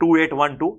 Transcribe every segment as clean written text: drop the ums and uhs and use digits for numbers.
2812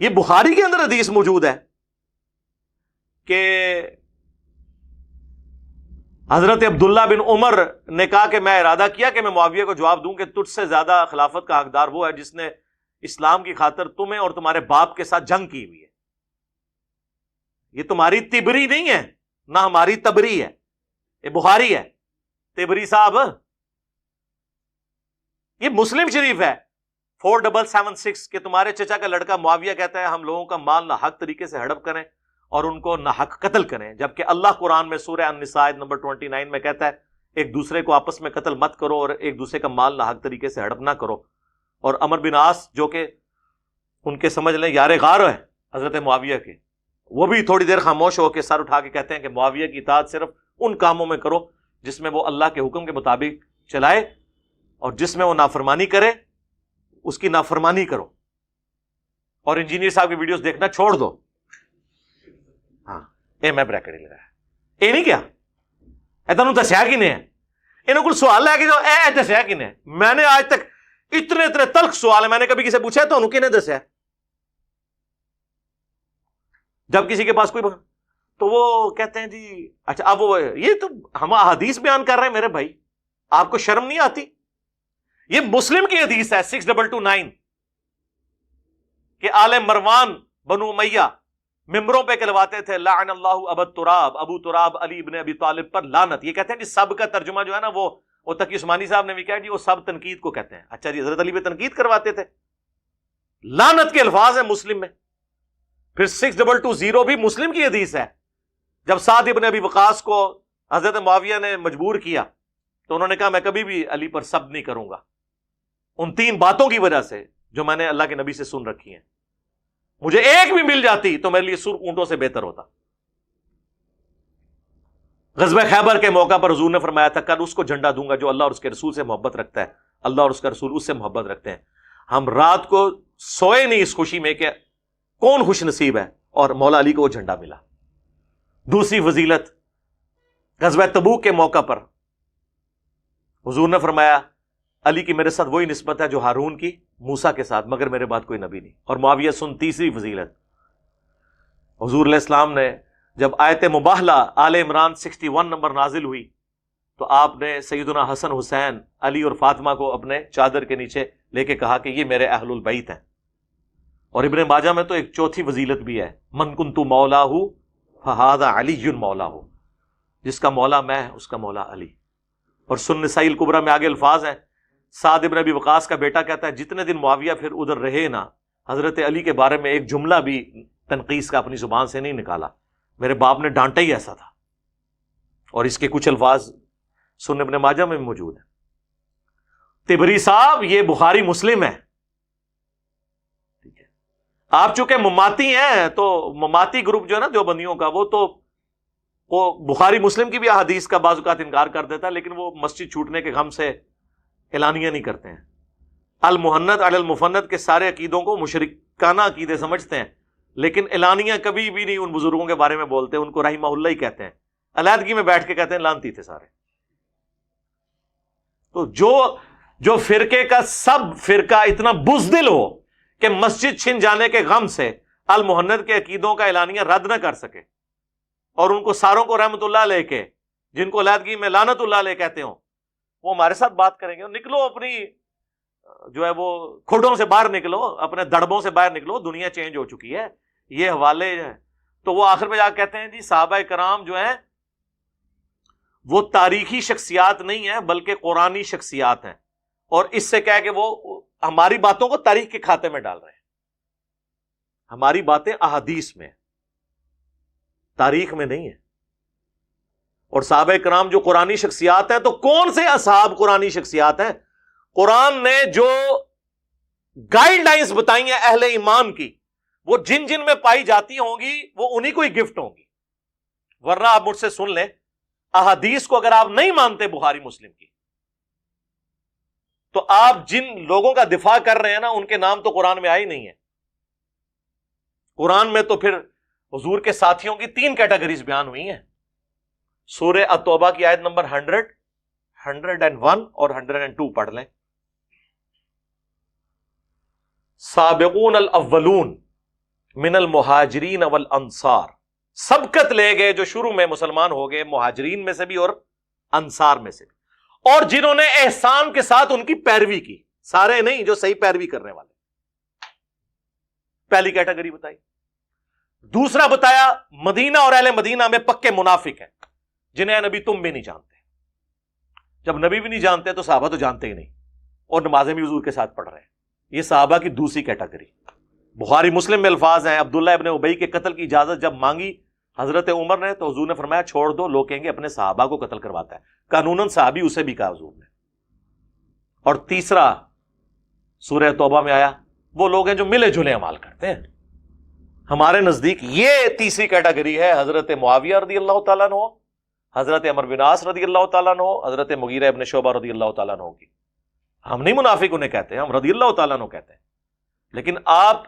یہ بخاری کے اندر حدیث موجود ہے کہ حضرت عبداللہ بن عمر نے کہا کہ میں ارادہ کیا کہ میں معاویہ کو جواب دوں کہ تجھ سے زیادہ خلافت کا حقدار وہ ہے جس نے اسلام کی خاطر تمہیں اور تمہارے باپ کے ساتھ جنگ کی ہوئی ہے. یہ تمہاری تبری نہیں ہے، نہ ہماری تبری ہے، یہ بخاری ہے. تبری صاحب یہ مسلم شریف ہے 4776 کہ تمہارے چچا کا لڑکا معاویہ کہتا ہے ہم لوگوں کا مال ناحق طریقے سے ہڑپ کریں اور ان کو ناحق قتل کریں، جبکہ اللہ قرآن میں سورہ النساء آیت نمبر 29 میں کہتا ہے ایک دوسرے کو آپس میں قتل مت کرو اور ایک دوسرے کا مال ناحق طریقے سے ہڑپ نہ کرو. اور عمر بن عاص جو کہ ان کے سمجھ لیں یار غار ہے حضرت معاویہ کے، وہ بھی تھوڑی دیر خاموش ہو کے سر اٹھا کے کہتے ہیں کہ معاویہ کی اطاعت صرف ان کاموں میں کرو جس میں وہ اللہ کے حکم کے مطابق چلائے، اور جس میں وہ نافرمانی کرے اس کی نافرمانی کرو. اور انجینئر صاحب کی ویڈیوز دیکھنا چھوڑ دو. ہاں اے میں بریکٹ ہی لگایا اے نہیں کیا اے تنوں دسیا کی نے انہوں کو سوال لے کے جو اے دسیا کی نے. میں نے آج تک اتنے تلخ سوال ہے میں نے کبھی کسی پوچھا ہے تو انہوں کی نے دسیا جب کسی کے پاس کوئی تو وہ کہتے ہیں جی اچھا اب وہ یہ تو ہم حدیث بیان کر رہے ہیں میرے بھائی، آپ کو شرم نہیں آتی؟ یہ مسلم کی حدیث ہے 6229 کہ آل مروان بنو امیہ ممبروں پہ کہلواتے تھے لعن اللہ ابو تراب علی ابن ابی طالب پر لعنت. یہ کہتے ہیں جی سب کا ترجمہ جو ہے نا وہ تقی عثمانی صاحب نے بھی کہا جی وہ سب تنقید کو کہتے ہیں. اچھا جی حضرت علی پہ تنقید کرواتے تھے، لعنت کے الفاظ ہیں مسلم میں. پھر 6220 بھی مسلم کی حدیث ہے جب سعد ابن ابی وقاص کو حضرت معاویہ نے مجبور کیا تو انہوں نے کہا میں کبھی بھی علی پر سب نہیں کروں گا ان 3 باتوں کی وجہ سے جو میں نے اللہ کے نبی سے سن رکھی ہیں، مجھے ایک بھی مل جاتی تو میرے لیے سرخ اونٹوں سے بہتر ہوتا. غزوہ خیبر کے موقع پر حضور نے فرمایا تھا کل اس کو جھنڈا دوں گا جو اللہ اور اس کے رسول سے محبت رکھتا ہے، اللہ اور اس کا رسول اس سے محبت رکھتے ہیں. ہم رات کو سوئے نہیں اس خوشی میں کہ کون خوش نصیب ہے اور مولا علی کو وہ جھنڈا ملا. دوسری فضیلت غزوہ تبوک کے موقع پر حضور نے فرمایا علی کی میرے ساتھ وہی نسبت ہے جو ہارون کی موسیٰ کے ساتھ، مگر میرے بعد کوئی نبی نہیں. اور معاویہ سن تیسری فضیلت حضور علیہ السلام نے جب آیت مباہلہ آل عمران 61 نمبر نازل ہوئی تو آپ نے سیدنا حسن حسین علی اور فاطمہ کو اپنے چادر کے نیچے لے کے کہا کہ یہ میرے اہل البیت ہیں. اور ابن ماجہ میں تو ایک چوتھی فضیلت بھی ہے من کنت مولاہ فہذا علی مولاہ، جس کا مولا میں اس کا مولا علی. اور سنن نسائی الکبریٰ میں آگے الفاظ ہیں سعد ابن ابی وقاص کا بیٹا کہتا ہے جتنے دن معاویہ پھر ادھر رہے نا حضرت علی کے بارے میں ایک جملہ بھی تنقیص کا اپنی زبان سے نہیں نکالا، میرے باپ نے ڈانٹا ہی ایسا تھا. اور اس کے کچھ الفاظ سنن ابن ماجہ میں موجود ہیں. تبری صاحب یہ بخاری مسلم ہے. ٹھیک ہے، آپ چونکہ مماتی ہیں تو مماتی گروپ جو ہے نا دیوبندیوں کا وہ بخاری مسلم کی بھی احادیث کا بعض اوقات انکار کر دیتا ہے، لیکن وہ مسجد چھوٹنے کے غم سے اعلانیہ نہیں کرتے ہیں. المحنت علی المفند کے سارے عقیدوں کو مشرکانہ عقیدے سمجھتے ہیں، لیکن اعلانیہ کبھی بھی نہیں ان بزرگوں کے بارے میں بولتے، ان کو رحمہ اللہ ہی کہتے ہیں. علیحدگی میں بیٹھ کے کہتے ہیں لانتی تھے سارے. تو جو فرقے کا سب فرقہ اتنا بزدل ہو کہ مسجد چھن جانے کے غم سے المحنت کے عقیدوں کا اعلانیہ رد نہ کر سکے اور ان کو ساروں کو رحمت اللہ علیہ کے جن کو علیحدگی میں لعنت اللہ علیہ کہتے ہوں وہ ہمارے ساتھ بات کریں گے. نکلو اپنی جو ہے وہ کھوڑوں سے باہر نکلو، اپنے دڑبوں سے باہر نکلو، دنیا چینج ہو چکی ہے. یہ حوالے ہیں تو وہ آخر میں جا کے کہتے ہیں جی صحابہ کرام جو ہیں وہ تاریخی شخصیات نہیں ہیں بلکہ قرآنی شخصیات ہیں، اور اس سے کہہ کہ وہ ہماری باتوں کو تاریخ کے کھاتے میں ڈال رہے ہیں. ہماری باتیں احادیث میں، تاریخ میں نہیں ہے. اور صحابہ کرام جو قرآنی شخصیات ہیں تو کون سے اصحاب قرآنی شخصیات ہیں؟ قرآن نے جو گائیڈ لائنز بتائی ہیں اہل ایمان کی وہ جن جن میں پائی جاتی ہوں گی وہ انہی کو ہی گفٹ ہوں گی. ورنہ آپ مجھ سے سن لیں احادیث کو اگر آپ نہیں مانتے بخاری مسلم کی تو آپ جن لوگوں کا دفاع کر رہے ہیں نا ان کے نام تو قرآن میں آئی نہیں ہے. قرآن میں تو پھر حضور کے ساتھیوں کی 3 کیٹیگریز بیان ہوئی ہیں. سورہ التوبہ کی آیت نمبر 100، 101 اور 102 پڑھ لیں. سابقون الاولون من المہاجرین والانصار، سبقت لے گئے جو شروع میں مسلمان ہو گئے مہاجرین میں سے بھی اور انصار میں سے بھی، اور جنہوں نے احسان کے ساتھ ان کی پیروی کی، سارے نہیں، جو صحیح پیروی کرنے والے، پہلی کیٹیگری بتائی۔ دوسرا بتایا مدینہ اور اہل مدینہ میں پکے منافق ہیں جنہیں نبی تم بھی نہیں جانتے۔ جب نبی بھی نہیں جانتے تو صحابہ تو جانتے ہی نہیں، اور نمازیں بھی حضور کے ساتھ پڑھ رہے ہیں۔ یہ صحابہ کی دوسری کیٹیگری۔ بخاری مسلم میں الفاظ ہیں، عبداللہ ابن ابی کے قتل کی اجازت جب مانگی حضرت عمر نے تو حضور نے فرمایا چھوڑ دو، لوگ کہیں گے اپنے صحابہ کو قتل کرواتا ہے، قانوناً صحابی اسے بھی کہا حضور نے۔ اور تیسرا سورہ توبہ میں آیا وہ لوگ ہیں جو ملے جلے اعمال کرتے ہیں۔ ہمارے نزدیک یہ تیسری کیٹیگری ہے حضرت معاویہ رضی اللہ تعالیٰ عنہ، حضرت عمرو بن عاص رضی اللہ تعالیٰ عنہ، حضرت مغیرہ ابن شعبہ رضی اللہ تعالیٰ عنہ کی۔ ہم نہیں منافق انہیں کہتے ہیں، ہم رضی اللہ تعالیٰ عنہ کہتے ہیں، لیکن آپ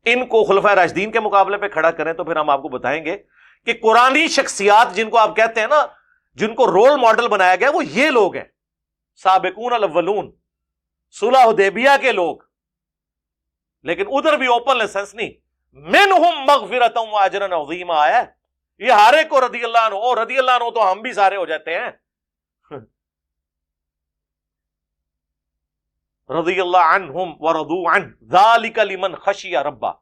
ان کو خلفائے راشدین کے مقابلے پہ کھڑا کریں تو پھر ہم آپ کو بتائیں گے کہ قرآنی شخصیات جن کو آپ کہتے ہیں نا، جن کو رول ماڈل بنایا گیا، وہ یہ لوگ ہیں، سابقون الاولون، صلح حدیبیہ کے لوگ۔ لیکن ادھر بھی اوپن لائسنس نہیں، منہم مغفرۃ و اجر عظیم آیا ہے، یہ ہر ایک کو رضی اللہ عنہ، اور رضی اللہ عنہ تو ہم بھی سارے ہو جاتے ہیں، رضی اللہ عنہم ورضوا عنہ ذالک لمن خشی ربہ،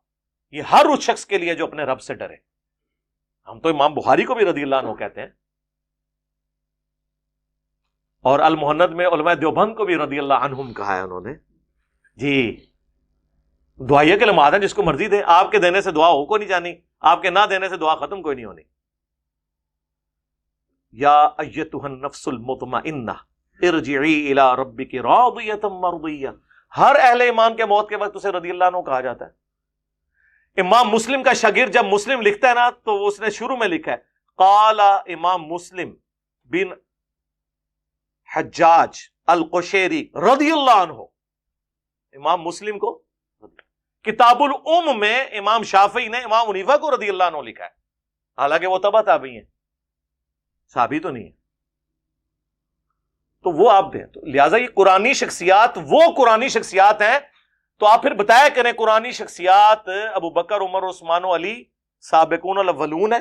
یہ ہر اس شخص کے لیے جو اپنے رب سے ڈرے۔ ہم تو امام بخاری کو بھی رضی اللہ عنہ کہتے ہیں، اور المہند میں علماء دیوبند کو بھی رضی اللہ عنہم کہا ہے انہوں نے۔ جی دعائیہ کے لمحات ہیں، جس کو مرضی دے، آپ کے دینے سے دعا ہو کوئی نہیں جانی، آپ کے نہ دینے سے دعا ختم کوئی نہیں ہونی۔ یا ایتھا النفس المطمئنہ ارجعی الی ربک راضیۃ مرضیہ، ہر اہل ایمان کے موت کے وقت اسے رضی اللہ عنہ کہا جاتا ہے۔ امام مسلم کا شاگرد جب مسلم لکھتا ہے نا تو اس نے شروع میں لکھا ہے قال امام مسلم بن حجاج القشیری رضی اللہ عنہ، امام مسلم کو۔ کتاب الام میں امام شافعی نے امام حنیفہ کو رضی اللہ عنہ لکھا ہے، حالانکہ وہ تبع تابعی ہیں، صحابی تو نہیں ہے۔ تو وہ آپ دیں، تو لہٰذا یہ قرآنی شخصیات وہ قرآنی شخصیات ہیں، تو آپ پھر بتایا کریں قرآنی شخصیات ابو بکر عمر عثمان و علی سابقون الاولون ہے،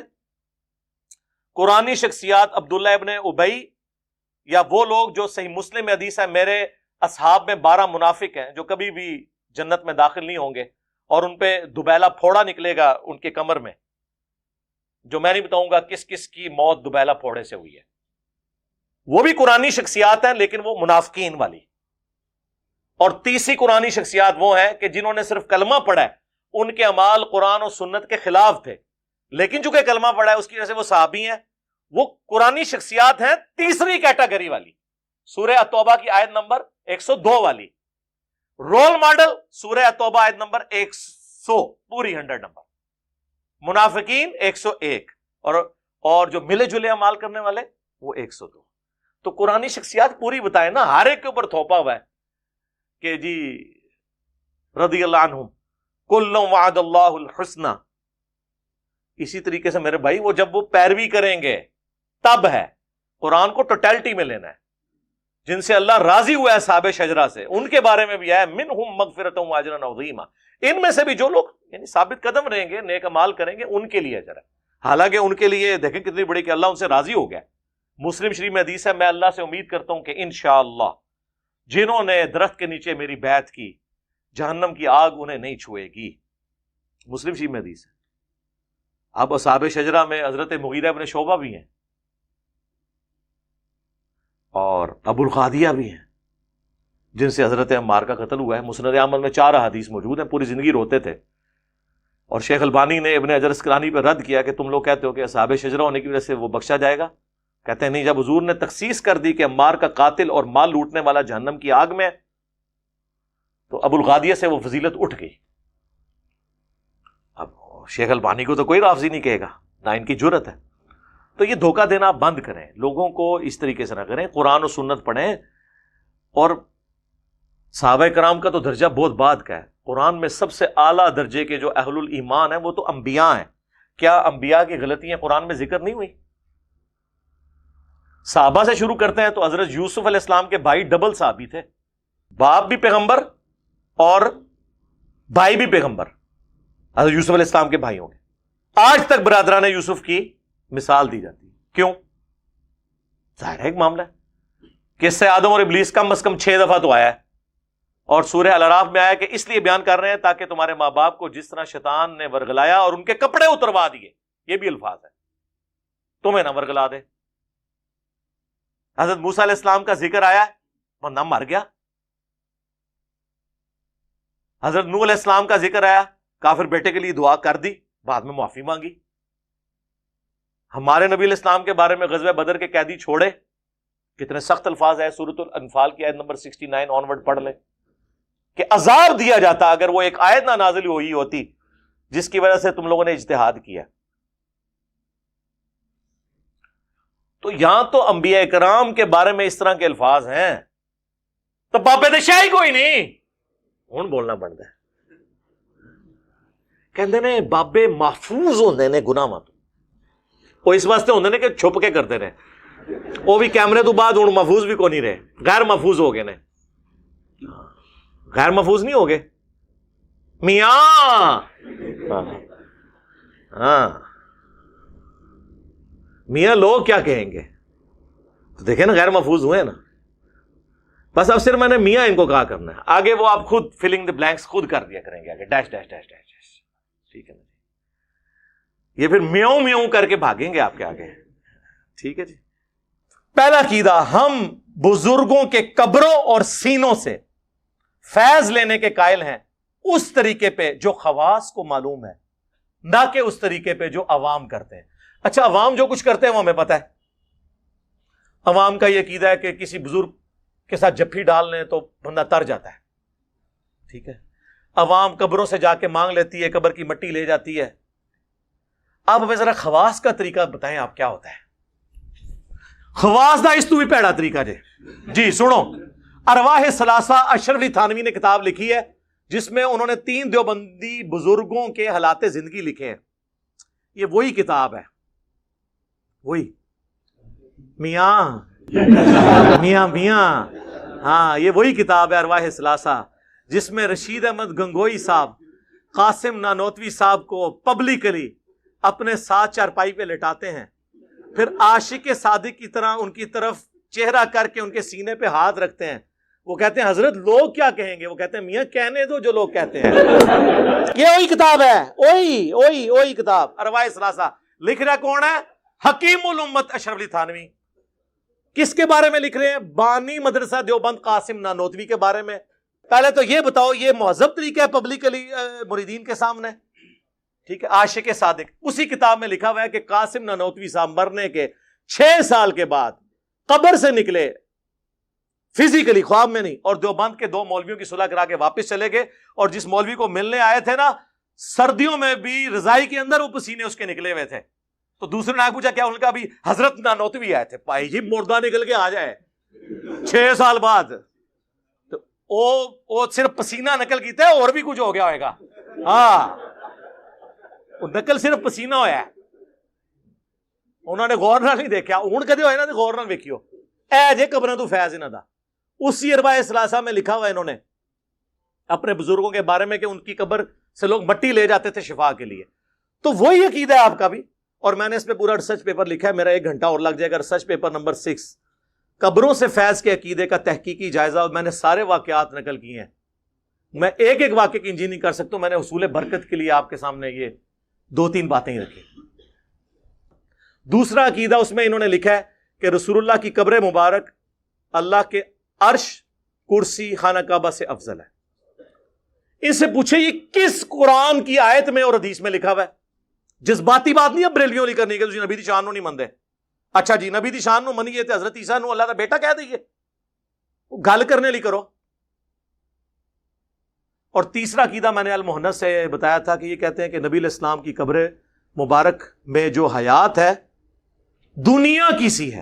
قرآنی شخصیات عبداللہ ابن ابی، یا وہ لوگ جو صحیح مسلم میں حدیث ہے میرے اصحاب میں 12 منافق ہیں جو کبھی بھی جنت میں داخل نہیں ہوں گے، اور ان پہ دوبیلا پھوڑا نکلے گا ان کے کمر میں، جو میں نہیں بتاؤں گا کس کس کی موت دوبیلا پھوڑے سے ہوئی ہے۔ وہ بھی قرآنی شخصیات ہیں لیکن وہ منافقین والی۔ اور تیسری قرآنی شخصیات وہ ہیں کہ جنہوں نے صرف کلمہ پڑھا ہے، ان کے اعمال قرآن و سنت کے خلاف تھے، لیکن چونکہ کلمہ پڑھا ہے اس کی وجہ سے وہ صحابی ہیں، وہ قرآنی شخصیات ہیں تیسری کیٹیگری والی، سورہ التوبہ کی آیت نمبر 102 والی۔ رول ماڈل سورہ التوبہ آیت نمبر 100 پوری 100 نمبر، منافقین 101، اور جو ملے جلے اعمال کرنے والے وہ 102۔ تو قرآنی شخصیات پوری بتائیں نا، ہر ایک کے اوپر تھوپا ہوا ہے کہ جی رضی اللہ عنہم کل وعد اللہ الحسنہ۔ اسی طریقے سے میرے بھائی وہ جب وہ پیروی کریں گے تب ہے، قرآن کو ٹوٹیلٹی میں لینا ہے۔ جن سے اللہ راضی ہوا ہے صحابہ شجرہ سے، ان کے بارے میں بھی ہے منہم مغفرۃ و اجر عظیمہ، ان میں سے بھی جو لوگ یعنی ثابت قدم رہیں گے، نیک اعمال کریں گے، ان کے لیے اجر ہے۔ حالانکہ ان کے لیے دیکھیں کتنی بڑی کہ اللہ ان سے راضی ہو گیا۔ مسلم شریف میں حدیث ہے میں اللہ سے امید کرتا ہوں کہ انشاءاللہ جنہوں نے درخت کے نیچے میری بیعت کی جہنم کی آگ انہیں نہیں چھوئے گی، مسلم شریف میں حدیث ہے۔ اب اصحاب شجرہ میں حضرت مغیرہ ابن شعبہ بھی ہیں اور ابو القادیہ بھی ہیں جن سے حضرت عمار کا قتل ہوا ہے۔ مسند احمد میں 4 احادیث موجود ہیں، پوری زندگی روتے تھے، اور شیخ البانی نے ابن حجر اسقلانی پہ رد کیا کہ تم لوگ کہتے ہو کہ اصحاب شجرہ ہونے کی وجہ سے وہ بخشا جائے گا، کہتے ہیں نہیں، جب حضور نے تخصیص کر دی کہ عمار کا قاتل اور مال لوٹنے والا جہنم کی آگ میں، تو ابو القادیہ سے وہ فضیلت اٹھ گئی۔ اب شیخ البانی کو تو کوئی رافضی نہیں کہے گا، نہ ان کی جرت ہے۔ تو یہ دھوکہ دینا آپ بند کریں، لوگوں کو اس طریقے سے نہ کریں، قرآن و سنت پڑھیں۔ اور صحابہ کرام کا تو درجہ بہت بعد کا ہے، قرآن میں سب سے اعلیٰ درجے کے جو اہل الایمان ہیں وہ تو انبیاء ہیں۔ کیا انبیاء کی غلطیاں قرآن میں ذکر نہیں ہوئی؟ صحابہ سے شروع کرتے ہیں تو حضرت یوسف علیہ السلام کے بھائی ڈبل صحابی تھے، باپ بھی پیغمبر اور بھائی بھی پیغمبر، حضرت یوسف علیہ السلام کے بھائیوں کے. آج تک برادران یوسف کی مثال دی جاتی ہے. کیوں؟ ظاہر ہے ایک معاملہ ہے کہ اس سے آدم اور ابلیس کم از کم 6 دفعہ تو آیا ہے, اور سورہ الاعراف میں آیا کہ اس لیے بیان کر رہے ہیں تاکہ تمہارے ماں باپ کو جس طرح شیطان نے ورگلایا اور ان کے کپڑے اتروا دیے, یہ بھی الفاظ ہے, تمہیں نہ ورگلا دے. حضرت موسیٰ علیہ السلام کا ذکر آیا, بندہ مر گیا. حضرت نوح علیہ السلام کا ذکر آیا, کافر بیٹے کے لیے دعا کر دی, بعد میں معافی مانگی. ہمارے نبی علیہ السلام کے بارے میں غزوہ بدر کے قیدی چھوڑے, کتنے سخت الفاظ ہے, سورۃ الانفال کی آیت نمبر 69 آنورڈ پڑھ لیں کہ عذاب دیا جاتا اگر وہ ایک آیت نہ نازل ہوئی ہوتی جس کی وجہ سے تم لوگوں نے اجتہاد کیا. تو یہاں تو انبیاء کرام کے بارے میں اس طرح کے الفاظ ہیں تو بابے دے شاہی کوئی نہیں, ہوں بولنا بنتا ہے. کہندے نے بابے محفوظ ہوندے نے گناہاں تو, وہ اس واسطے ہوندے نے کہ چھپ کے کرتے رہے, وہ بھی کیمرے تو بعد ہوں محفوظ بھی کو نہیں رہے, غیر محفوظ ہو گئے نے. غیر محفوظ نہیں ہو گئے میاں, ہاں میاں لوگ کیا کہیں گے, تو دیکھیں نا غیر محفوظ ہوئے نا. بس اب صرف میں نے میاں ان کو کہا کرنا ہے, آگے وہ آپ خود فلنگ دی بلینکس خود کر دیا کریں گے, آگے dash dash dash dash dash, ٹھیک ہے نا جی, یہ پھر میوں میوں کر کے بھاگیں گے آپ کے آگے, ٹھیک ہے جی. پہلا عقیدہ, ہم بزرگوں کے قبروں اور سینوں سے فیض لینے کے قائل ہیں اس طریقے پہ جو خواص کو معلوم ہے, نہ کہ اس طریقے پہ جو عوام کرتے ہیں. اچھا عوام جو کچھ کرتے ہیں وہ ہمیں پتہ ہے. عوام کا یہ عقیدہ ہے کہ کسی بزرگ کے ساتھ جفی ڈال لیں تو بندہ تر جاتا ہے, ٹھیک ہے. عوام قبروں سے جا کے مانگ لیتی ہے, قبر کی مٹی لے جاتی ہے. آپ ہمیں ذرا خواص کا طریقہ بتائیں, آپ کیا ہوتا ہے خواص دا, اس تو بھی پیڑا طریقہ جی سنو. ارواح ثلاثہ اشرف علی تھانوی نے کتاب لکھی ہے جس میں انہوں نے 3 دیوبندی بزرگوں کے حالات زندگی لکھے ہیں. یہ وہی کتاب ہے, وہی میاں میاں میاں, ہاں یہ وہی کتاب ہے ارواح ثلاثہ جس میں رشید احمد گنگوئی صاحب قاسم نانوتوی صاحب کو پبلکلی اپنے ساتھ چارپائی پہ لٹاتے ہیں, پھر عاشق صادق کی طرح ان کی طرف چہرہ کر کے ان کے سینے پہ ہاتھ رکھتے ہیں. وہ کہتے ہیں حضرت لوگ کیا کہیں گے, وہ کہتے ہیں میاں کہنے دو جو لوگ کہتے ہیں. یہ وہی کتاب ہے, وہی کتاب ارواح ثلاثہ. لکھ رہا کون ہے؟ حکیم الامت اشرف علی تھانوی. کس کے بارے میں لکھ رہے ہیں؟ بانی مدرسہ دیوبند قاسم نانوتوی کے بارے میں. پہلے تو یہ بتاؤ یہ مہذب طریقہ ہے پبلکلی مریدین کے سامنے, ٹھیک ہے. عاشق صادق, اسی کتاب میں لکھا ہوا ہے کہ قاسم نانوتوی صاحب مرنے کے 6 سال کے بعد قبر سے نکلے, فزیکلی خواب میں نہیں, اور دیوبند کے 2 مولویوں کی صلح کرا کے واپس چلے گئے. اور جس مولوی کو ملنے آئے تھے نا, سردیوں میں بھی رضائی کے اندر وہ پسینے اس کے نکلے ہوئے تھے. تو دوسرے نے پوچھا کیا؟ ان کا بھی حضرت نانوتوی آئے تھے. پائی جی مردہ نکل کے آ جائے 6 سال بعد, تو وہ صرف پسینہ نکل کیتا ہے, اور بھی کچھ ہو گیا ہوئے گا. ہاں نکل صرف پسینہ ہویا ہے, انہوں نے غور نہ نہیں دیکھا. ہوں کدے ہوئے نا تو غور نہ ویکھیو, اے جے قبریں تو فیض انہاں دا. اسی ارواح ثلاثہ میں لکھا ہوا ہے انہوں نے اپنے بزرگوں کے بارے میں کہ ان کی قبر سے لوگ مٹی لے جاتے تھے شفا کے لیے. تو وہی عقیدہ ہے آپ کا بھی, اور میں نے اس پہ پورا ریسرچ پیپر لکھا ہے, میرا 1 گھنٹہ اور لگ جائے گا. ریسرچ پیپر نمبر 6, قبروں سے فیض کے عقیدے کا تحقیقی جائزہ, اور میں نے سارے واقعات نقل کیے ہیں. میں ایک ایک واقعے کی انجین نہیں کر سکتا, میں نے حصول برکت کے لیے آپ کے سامنے یہ 2-3 باتیں ہی رکھی. دوسرا عقیدہ اس میں انہوں نے لکھا ہے کہ رسول اللہ کی قبر مبارک اللہ کے عرش, کرسی, خانہ کعبہ سے افضل ہے. ان سے پوچھے یہ کس قرآن کی آیت میں اور حدیث میں لکھا ہوا ہے؟ جذباتی بات نہیں ہے بریلویوں لی کرنی کہ تسی نبی دی شان نو نہیں مندے. اچھا جی نبی دی شان نو منیے تے حضرت عیسیٰ نو اللہ دا بیٹا کہہ دئیے, گل کرنے لی کرو. اور تیسرا عقیدہ میں نے المحنت سے بتایا تھا کہ یہ کہتے ہیں کہ نبی علیہ السلام کی قبر مبارک میں جو حیات ہے دنیا کی سی ہے.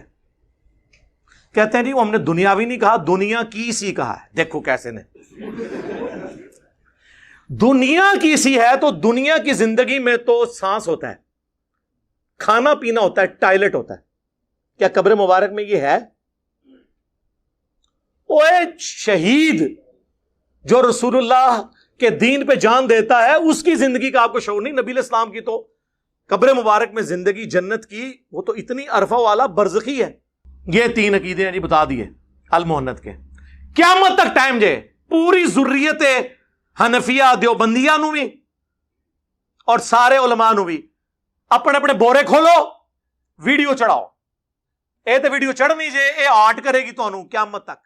کہتے ہیں جی وہ ہم نے دنیاوی نہیں کہا, دنیا کی سی کہا ہے. دیکھو کیسے نے, دنیا کی سی ہے تو دنیا کی زندگی میں تو سانس ہوتا ہے, کھانا پینا ہوتا ہے, ٹائلٹ ہوتا ہے. کیا قبر مبارک میں یہ ہے؟ اوے شہید جو رسول اللہ کہ دین پہ جان دیتا ہے اس کی زندگی کا آپ کو شعور نہیں. نبی علیہ السلام کی تو قبر مبارک میں زندگی جنت کی وہ تو اتنی عرفہ والا برزخی ہے. یہ 3 عقیدے ہیں جی بتا دیے المحنت کے. قیامت تک ٹائم جے پوری ذریت حنفیہ دیوبندیہ نو بھی اور سارے علماء نو بھی اپنے اپنے بورے کھولو, ویڈیو چڑھاؤ. اے تے ویڈیو چڑھنی جے اے آرٹ کرے گی تانوں قیامت تک.